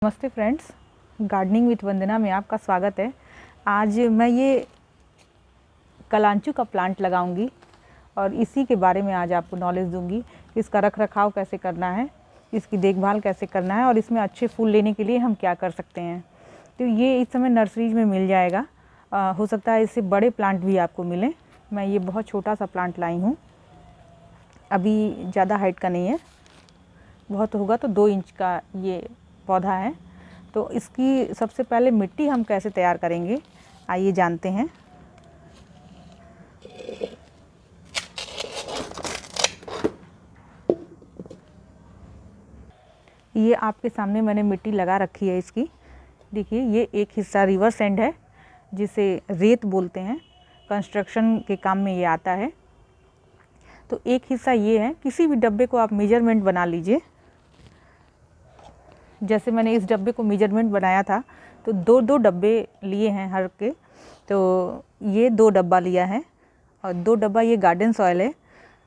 नमस्ते friends, gardening with वंदना में आपका स्वागत है। आज मैं ये कलांचू का प्लांट लगाऊंगी और इसी के बारे में आज आपको नॉलेज दूंगी कि इसका रख रखाव कैसे करना है, इसकी देखभाल कैसे करना है और इसमें अच्छे फूल लेने के लिए हम क्या कर सकते हैं। तो ये इस समय नर्सरीज में मिल जाएगा। हो सकता है इससे बड़े प्लांट भी आपको मिलें। मैं ये बहुत छोटा सा प्लांट लाई हूँ, अभी ज़्यादा हाइट का नहीं है, बहुत होगा तो 2 इंच का ये पौधा है। तो इसकी सबसे पहले मिट्टी हम कैसे तैयार करेंगे, आइए जानते हैं। ये आपके सामने मैंने मिट्टी लगा रखी है इसकी। देखिए, ये एक हिस्सा रिवर सैंड है जिसे रेत बोलते हैं, कंस्ट्रक्शन के काम में ये आता है। तो एक हिस्सा ये है। किसी भी डब्बे को आप मेजरमेंट बना लीजिए। जैसे मैंने इस डब्बे को मेजरमेंट बनाया था तो 2-2 डब्बे लिए हैं हर के। तो ये 2 डब्बा लिया है और 2 डब्बा ये गार्डन सॉइल है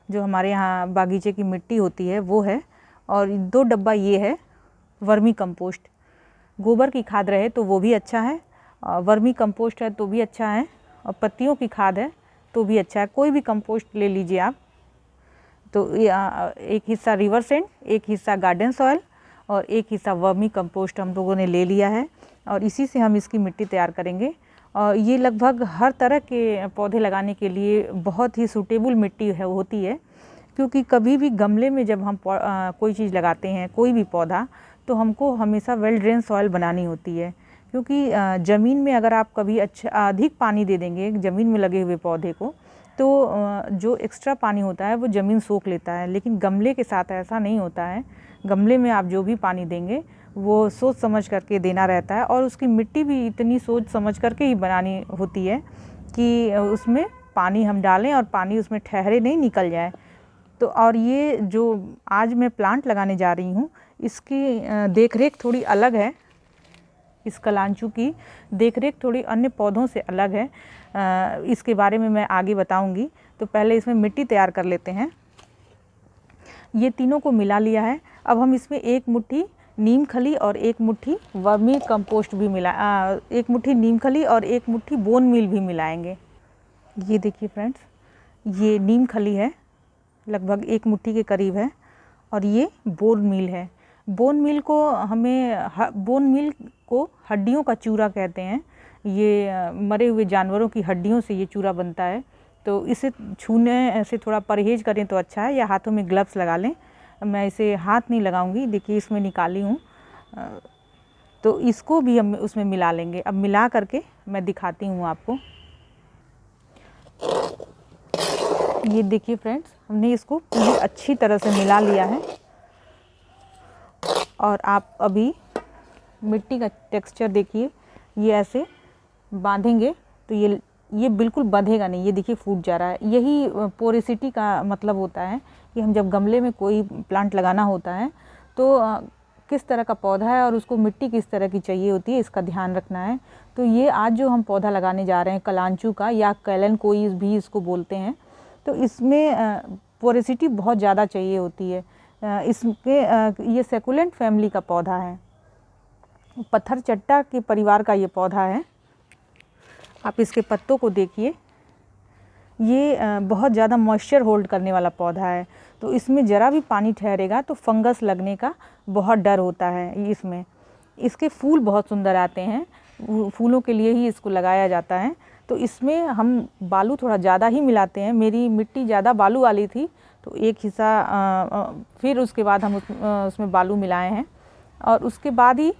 जो हमारे यहाँ बागीचे की मिट्टी होती है वो है, और 2 डब्बा ये है वर्मी कंपोस्ट। गोबर की खाद रहे तो वो भी अच्छा है, वर्मी कंपोस्ट है तो भी अच्छा है, और पत्तियों की खाद है तो भी अच्छा है। कोई भी कंपोस्ट ले लीजिए आप। तो एक हिस्सा रिवर सैंड, एक हिस्सा गार्डन सॉइल और एक हिस्सा वर्मी कंपोस्ट हम लोगों ने ले लिया है, और इसी से हम इसकी मिट्टी तैयार करेंगे। और ये लगभग हर तरह के पौधे लगाने के लिए बहुत ही सूटेबल मिट्टी होती है, क्योंकि कभी भी गमले में जब हम कोई चीज़ लगाते हैं, कोई भी पौधा, तो हमको हमेशा वेल ड्रेन सॉइल बनानी होती है। क्योंकि ज़मीन में अगर आप कभी अधिक पानी दे देंगे ज़मीन में लगे हुए पौधे को, तो जो एक्स्ट्रा पानी होता है वो ज़मीन सोख लेता है। लेकिन गमले के साथ ऐसा नहीं होता है। गमले में आप जो भी पानी देंगे वो सोच समझ करके देना रहता है, और उसकी मिट्टी भी इतनी सोच समझ करके ही बनानी होती है कि उसमें पानी हम डालें और पानी उसमें ठहरे नहीं, निकल जाए। तो और ये जो आज मैं प्लांट लगाने जा रही हूँ, इसकी देखरेख थोड़ी अलग है। इस कलांचू की देखरेख थोड़ी अन्य पौधों से अलग है। इसके बारे में मैं आगे बताऊंगी। तो पहले इसमें मिट्टी तैयार कर लेते हैं। ये तीनों को मिला लिया है। अब हम इसमें 1 मुट्ठी नीम खली और 1 मुट्ठी वर्मी कंपोस्ट भी 1 मुट्ठी नीम खली और 1 मुट्ठी बोन मील भी मिलाएंगे। ये देखिए फ्रेंड्स, ये नीम खली है, लगभग 1 मुट्ठी के करीब है, और ये बोन मील है। बोन मील को हड्डियों का चूरा कहते हैं। ये मरे हुए जानवरों की हड्डियों से ये चूरा बनता है। तो इसे छूने से थोड़ा परहेज करें तो अच्छा है, या हाथों में ग्लव्स लगा लें। मैं इसे हाथ नहीं लगाऊंगी। देखिए, इसमें निकाली हूँ, तो इसको भी हम उसमें मिला लेंगे। अब मिला करके मैं दिखाती हूँ आपको। ये देखिए फ्रेंड्स, हमने इसको पूरी अच्छी तरह से मिला लिया है, और आप अभी मिट्टी का टेक्सचर देखिए। ये ऐसे बांधेंगे तो ये बिल्कुल बंधेगा नहीं। ये देखिए फूट जा रहा है। यही पोरेसिटी का मतलब होता है कि हम जब गमले में कोई प्लांट लगाना होता है तो किस तरह का पौधा है और उसको मिट्टी किस तरह की चाहिए होती है, इसका ध्यान रखना है। तो ये आज जो हम पौधा लगाने जा रहे हैं कलांचू का, या कैलन कोई भी इसको बोलते हैं, तो इसमें पोरेसिटी बहुत ज़्यादा चाहिए होती है। ये सेकुलेंट फैमिली का पौधा है, पत्थर चट्टा के परिवार का ये पौधा है। आप इसके पत्तों को देखिए, ये बहुत ज़्यादा मॉइस्चर होल्ड करने वाला पौधा है। तो इसमें ज़रा भी पानी ठहरेगा तो फंगस लगने का बहुत डर होता है इसमें। इसके फूल बहुत सुंदर आते हैं, फूलों के लिए ही इसको लगाया जाता है। तो इसमें हम बालू थोड़ा ज़्यादा ही मिलाते हैं। मेरी मिट्टी ज़्यादा बालू वाली थी, तो एक हिस्सा फिर उसके बाद हम उसमें बालू मिलाए हैं। और उसके बाद ही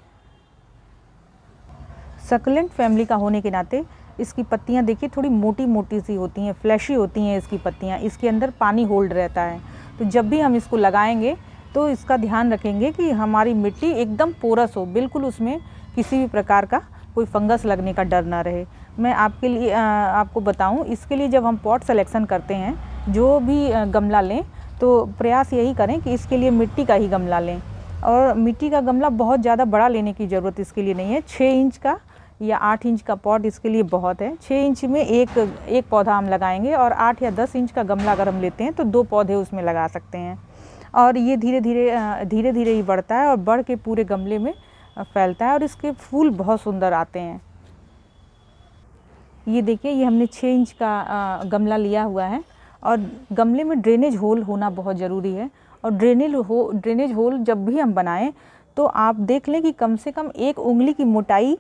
सक्लेंट फैमिली का होने के नाते इसकी पत्तियां देखिए थोड़ी मोटी मोटी सी होती हैं, फ्लैशी होती हैं इसकी पत्तियां। इसके अंदर पानी होल्ड रहता है। तो जब भी हम इसको लगाएंगे तो इसका ध्यान रखेंगे कि हमारी मिट्टी एकदम पोरस हो, बिल्कुल उसमें किसी भी प्रकार का कोई फंगस लगने का डर ना रहे। मैं आपको बताऊं, इसके लिए जब हम पॉट सिलेक्शन करते हैं, जो भी गमला लें, तो प्रयास यही करें कि इसके लिए मिट्टी का ही गमला लें। और मिट्टी का गमला बहुत ज़्यादा बड़ा लेने की ज़रूरत इसके लिए नहीं है। 6 इंच का या 8 इंच का पॉट इसके लिए बहुत है। 6 इंच में एक पौधा हम लगाएंगे, और 8 या 10 इंच का गमला अगर हम लेते हैं तो 2 पौधे उसमें लगा सकते हैं। और ये धीरे धीरे ही बढ़ता है, और बढ़ के पूरे गमले में फैलता है और इसके फूल बहुत सुंदर आते हैं। ये देखिए, ये हमने 6 इंच का गमला लिया हुआ है और गमले में ड्रेनेज होल होना बहुत ज़रूरी है। और ड्रेनेज होल जब भी हम बनाएं तो आप देख लें कि कम से कम 1 उंगली की मोटाई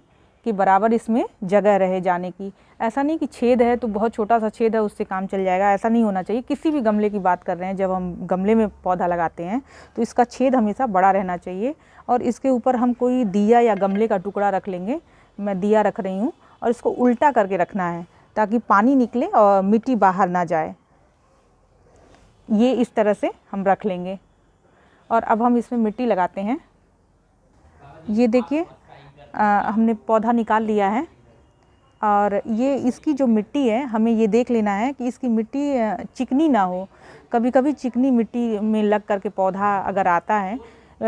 के बराबर इसमें जगह रहे जाने की। ऐसा नहीं कि छेद है तो बहुत छोटा सा छेद है उससे काम चल जाएगा, ऐसा नहीं होना चाहिए। किसी भी गमले की बात कर रहे हैं, जब हम गमले में पौधा लगाते हैं तो इसका छेद हमेशा बड़ा रहना चाहिए। और इसके ऊपर हम कोई दिया या गमले का टुकड़ा रख लेंगे, मैं दिया रख रही हूँ, और इसको उल्टा करके रखना है ताकि पानी निकले और मिट्टी बाहर ना जाए। ये इस तरह से हम रख लेंगे और अब हम इसमें मिट्टी लगाते हैं। ये देखिए, हमने पौधा निकाल लिया है और ये इसकी जो मिट्टी है हमें ये देख लेना है कि इसकी मिट्टी चिकनी ना हो। कभी कभी चिकनी मिट्टी में लग करके पौधा अगर आता है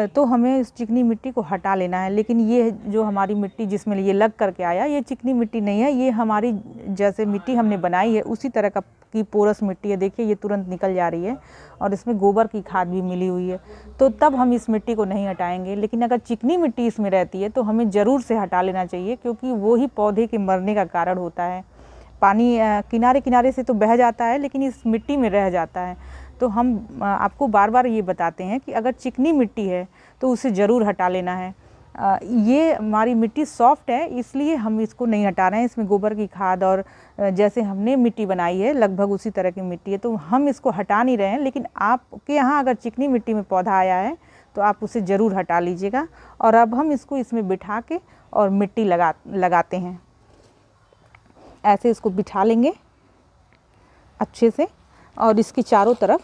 तो हमें इस चिकनी मिट्टी को हटा लेना है। लेकिन ये जो हमारी मिट्टी जिसमें ये लग करके आया, ये चिकनी मिट्टी नहीं है, ये हमारी जैसे मिट्टी हमने बनाई है उसी तरह की पोरस मिट्टी है। देखिए, ये तुरंत निकल जा रही है और इसमें गोबर की खाद भी मिली हुई है, तो तब हम इस मिट्टी को नहीं हटाएंगे। लेकिन अगर चिकनी मिट्टी इसमें रहती है तो हमें ज़रूर से हटा लेना चाहिए, क्योंकि वो ही पौधे के मरने का कारण होता है। पानी किनारे किनारे से तो बह जाता है लेकिन इस मिट्टी में रह जाता है। तो हम आपको बार बार ये बताते हैं कि अगर चिकनी मिट्टी है तो उसे ज़रूर हटा लेना है। ये हमारी मिट्टी सॉफ्ट है इसलिए हम इसको नहीं हटा रहे हैं। इसमें गोबर की खाद और जैसे हमने मिट्टी बनाई है लगभग उसी तरह की मिट्टी है, तो हम इसको हटा नहीं रहे हैं। लेकिन आपके यहाँ अगर चिकनी मिट्टी में पौधा आया है तो आप उसे ज़रूर हटा लीजिएगा। और अब हम इसको इसमें बिठा के और मिट्टी लगाते हैं। ऐसे इसको बिठा लेंगे अच्छे से और इसके चारों तरफ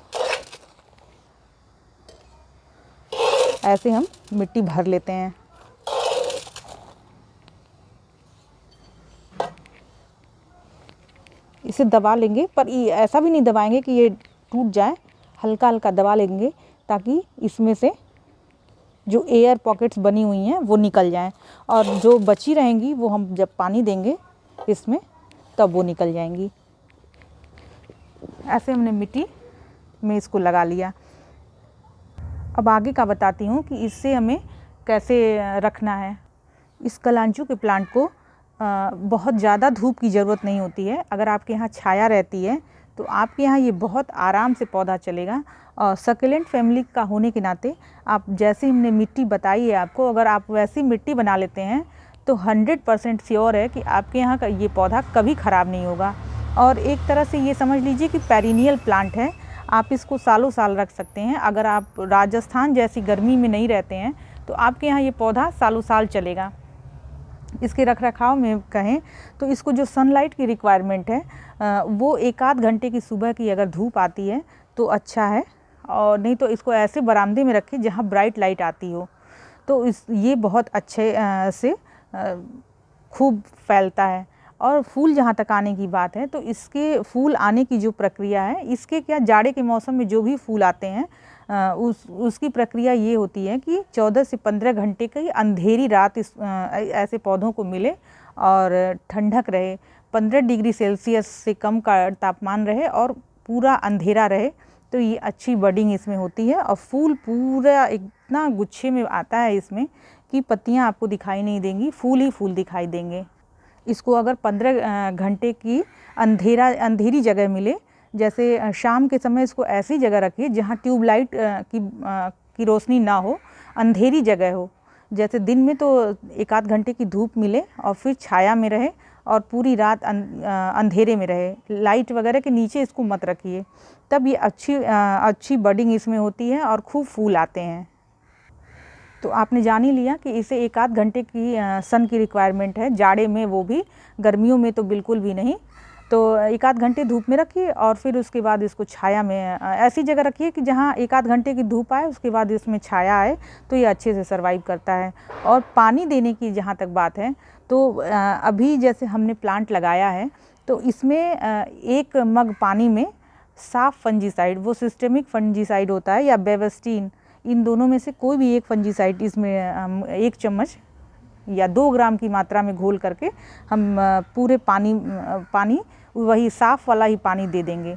ऐसे हम मिट्टी भर लेते हैं। इसे दबा लेंगे, पर ऐसा भी नहीं दबाएंगे कि ये टूट जाए, हल्का हल्का दबा लेंगे ताकि इसमें से जो एयर पॉकेट्स बनी हुई हैं वो निकल जाएं, और जो बची रहेंगी वो हम जब पानी देंगे इसमें तब वो निकल जाएंगी। ऐसे हमने मिट्टी में इसको लगा लिया। अब आगे का बताती हूँ कि इससे हमें कैसे रखना है। इस कलांचू के प्लांट को बहुत ज़्यादा धूप की ज़रूरत नहीं होती है। अगर आपके यहाँ छाया रहती है तो आपके यहाँ ये बहुत आराम से पौधा चलेगा। और सक्यूलेंट फैमिली का होने के नाते आप जैसे हमने मिट्टी बताई है आपको, अगर आप वैसी मिट्टी बना लेते हैं तो 100% श्योर है कि आपके यहाँ का ये पौधा कभी ख़राब नहीं होगा। और एक तरह से ये समझ लीजिए कि पेरिनियल प्लांट है, आप इसको सालों साल रख सकते हैं। अगर आप राजस्थान जैसी गर्मी में नहीं रहते हैं तो आपके यहाँ ये पौधा सालों साल चलेगा। इसके रख रखाव में कहें तो इसको जो सनलाइट की रिक्वायरमेंट है वो 1 आध घंटे की सुबह की अगर धूप आती है तो अच्छा है, और नहीं तो इसको ऐसे बरामदे में रखें जहाँ ब्राइट लाइट आती हो, तो ये बहुत अच्छे से खूब फैलता है। और फूल जहाँ तक आने की बात है तो इसके फूल आने की जो प्रक्रिया है, इसके क्या जाड़े के मौसम में जो भी फूल आते हैं उसकी प्रक्रिया ये होती है कि 14 से 15 घंटे की अंधेरी रात ऐसे पौधों को मिले और ठंडक रहे, 15 डिग्री सेल्सियस से कम का तापमान रहे और पूरा अंधेरा रहे, तो ये अच्छी बडिंग इसमें होती है। और फूल पूरा इतना गुच्छे में आता है इसमें कि पत्तियां आपको दिखाई नहीं देंगी, फूल ही फूल दिखाई देंगे। इसको अगर 15 घंटे की अंधेरी जगह मिले, जैसे शाम के समय इसको ऐसी जगह रखिए जहाँ ट्यूबलाइट की रोशनी ना हो, अंधेरी जगह हो। जैसे दिन में तो 1 आध घंटे की धूप मिले और फिर छाया में रहे और पूरी रात अंधेरे में रहे, लाइट वगैरह के नीचे इसको मत रखिए, तब ये अच्छी बडिंग इसमें होती है और खूब फूल आते हैं। तो आपने जान ही लिया कि इसे 1 आध घंटे की सन की रिक्वायरमेंट है, जाड़े में वो भी, गर्मियों में तो बिल्कुल भी नहीं। तो 1 आध घंटे धूप में रखिए और फिर उसके बाद इसको छाया में ऐसी जगह रखिए कि जहाँ 1 आध घंटे की धूप आए, उसके बाद इसमें छाया आए, तो ये अच्छे से सर्वाइव करता है। और पानी देने की जहाँ तक बात है तो अभी जैसे हमने प्लांट लगाया है तो इसमें 1 मग पानी में साफ फंजीसाइड, वो सिस्टेमिक फंजीसाइड होता है या बेवस्टीन, इन दोनों में से कोई भी एक फंजीसाइड इसमें 1 चम्मच या 2 ग्राम की मात्रा में घोल करके हम पूरे पानी वही साफ़ वाला ही पानी दे देंगे,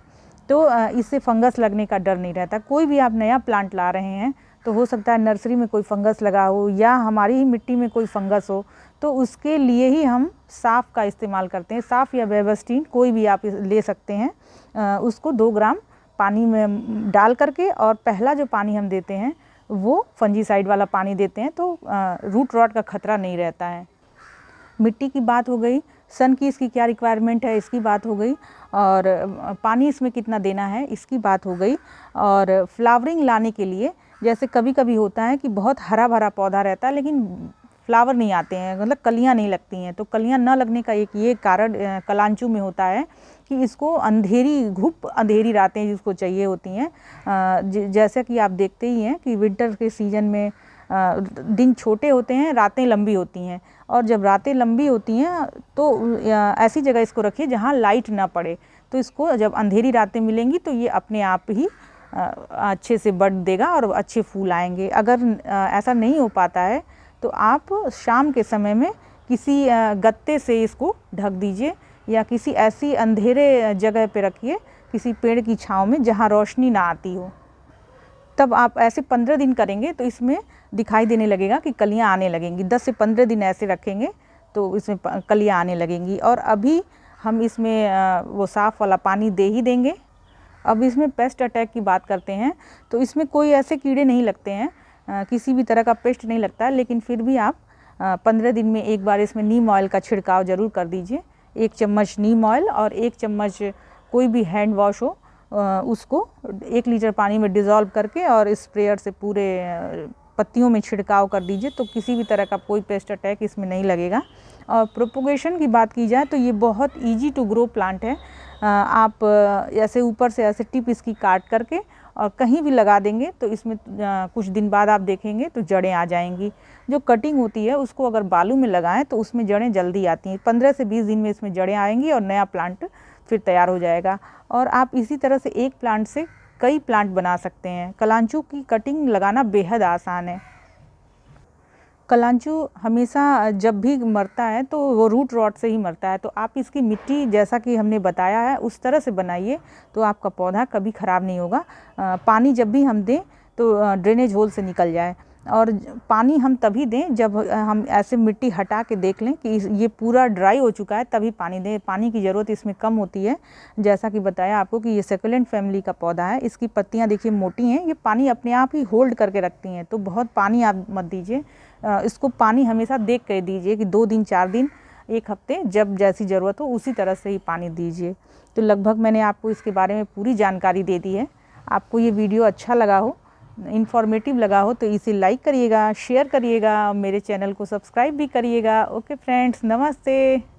तो इससे फंगस लगने का डर नहीं रहता। कोई भी आप नया प्लांट ला रहे हैं तो हो सकता है नर्सरी में कोई फंगस लगा हो या हमारी ही मिट्टी में कोई फंगस हो, तो उसके लिए ही हम साफ़ का इस्तेमाल करते हैं। साफ़ या बेबस्टीन कोई भी आप ले सकते हैं। उसको 2 ग्राम पानी में डाल करके और पहला जो पानी हम देते हैं वो फंजीसाइड वाला पानी देते हैं, तो रूट रॉट का खतरा नहीं रहता है। मिट्टी की बात हो गई, सन की इसकी क्या रिक्वायरमेंट है इसकी बात हो गई, और पानी इसमें कितना देना है इसकी बात हो गई। और फ्लावरिंग लाने के लिए जैसे कभी कभी होता है कि बहुत हरा भरा पौधा रहता है लेकिन फ्लावर नहीं आते हैं, मतलब कलियां नहीं लगती हैं। तो कलियां न लगने का एक ये कारण कलांचू में होता है कि इसको अंधेरी, घुप अंधेरी रातें जिसको चाहिए होती हैं। जैसे कि आप देखते ही हैं कि विंटर के सीज़न में दिन छोटे होते हैं, रातें लंबी होती हैं, और जब रातें लंबी होती हैं तो ऐसी जगह इसको रखिए जहाँ लाइट ना पड़े। तो इसको जब अंधेरी रातें मिलेंगी तो ये अपने आप ही अच्छे से बढ़ देगा और अच्छे फूल आएंगे। अगर ऐसा नहीं हो पाता है तो आप शाम के समय में किसी गत्ते से इसको ढक दीजिए या किसी ऐसी अंधेरे जगह पे रखिए, किसी पेड़ की छाँव में जहाँ रोशनी ना आती हो। तब आप ऐसे 15 दिन करेंगे तो इसमें दिखाई देने लगेगा कि कलियां आने लगेंगी। 10 से 15 दिन ऐसे रखेंगे तो इसमें कलियां आने लगेंगी। और अभी हम इसमें वो साफ़ वाला पानी दे ही देंगे। अब इसमें पेस्ट अटैक की बात करते हैं तो इसमें कोई ऐसे कीड़े नहीं लगते हैं, किसी भी तरह का पेस्ट नहीं लगता है, लेकिन फिर भी आप 15 दिन में एक बार इसमें नीम ऑयल का छिड़काव ज़रूर कर दीजिए। 1 चम्मच नीम ऑयल और 1 चम्मच कोई भी हैंड वॉश हो उसको 1 लीटर पानी में डिज़ोल्व करके और स्प्रेयर से पूरे पत्तियों में छिड़काव कर दीजिए, तो किसी भी तरह का कोई पेस्ट अटैक इसमें नहीं लगेगा। और प्रोपोगेशन की बात की जाए तो ये बहुत इजी टू ग्रो प्लांट है। आप ऐसे ऊपर से ऐसे टिप इसकी काट करके और कहीं भी लगा देंगे तो इसमें कुछ दिन बाद आप देखेंगे तो जड़ें आ जाएंगी। जो कटिंग होती है उसको अगर बालू में लगाएं तो उसमें जड़ें जल्दी आती हैं। 15 से 20 दिन में इसमें जड़ें आएंगी और नया प्लांट फिर तैयार हो जाएगा। और आप इसी तरह से एक प्लांट से कई प्लांट बना सकते हैं। कलांचू की कटिंग लगाना बेहद आसान है। कलांचू हमेशा जब भी मरता है तो वो रूट रॉट से ही मरता है। तो आप इसकी मिट्टी जैसा कि हमने बताया है उस तरह से बनाइए तो आपका पौधा कभी ख़राब नहीं होगा। पानी जब भी हम दें तो ड्रेनेज होल से निकल जाए, और पानी हम तभी दें जब हम ऐसे मिट्टी हटा के देख लें कि ये पूरा ड्राई हो चुका है, तभी पानी दें। पानी की ज़रूरत इसमें कम होती है। जैसा कि बताया आपको कि ये सक्यूलेंट फैमिली का पौधा है, इसकी पत्तियां देखिए मोटी हैं, ये पानी अपने आप ही होल्ड करके रखती हैं। तो बहुत पानी आप मत दीजिए, इसको पानी हमेशा देख कर दीजिए कि 2 दिन 4 दिन 1 हफ्ते जब जैसी ज़रूरत हो उसी तरह से ही पानी दीजिए। तो लगभग मैंने आपको इसके बारे में पूरी जानकारी दे दी है। आपको ये वीडियो अच्छा लगा हो, इन्फॉर्मेटिव लगा हो तो इसे लाइक करिएगा, शेयर करिएगा, मेरे चैनल को सब्सक्राइब भी करिएगा। ओके फ्रेंड्स, नमस्ते।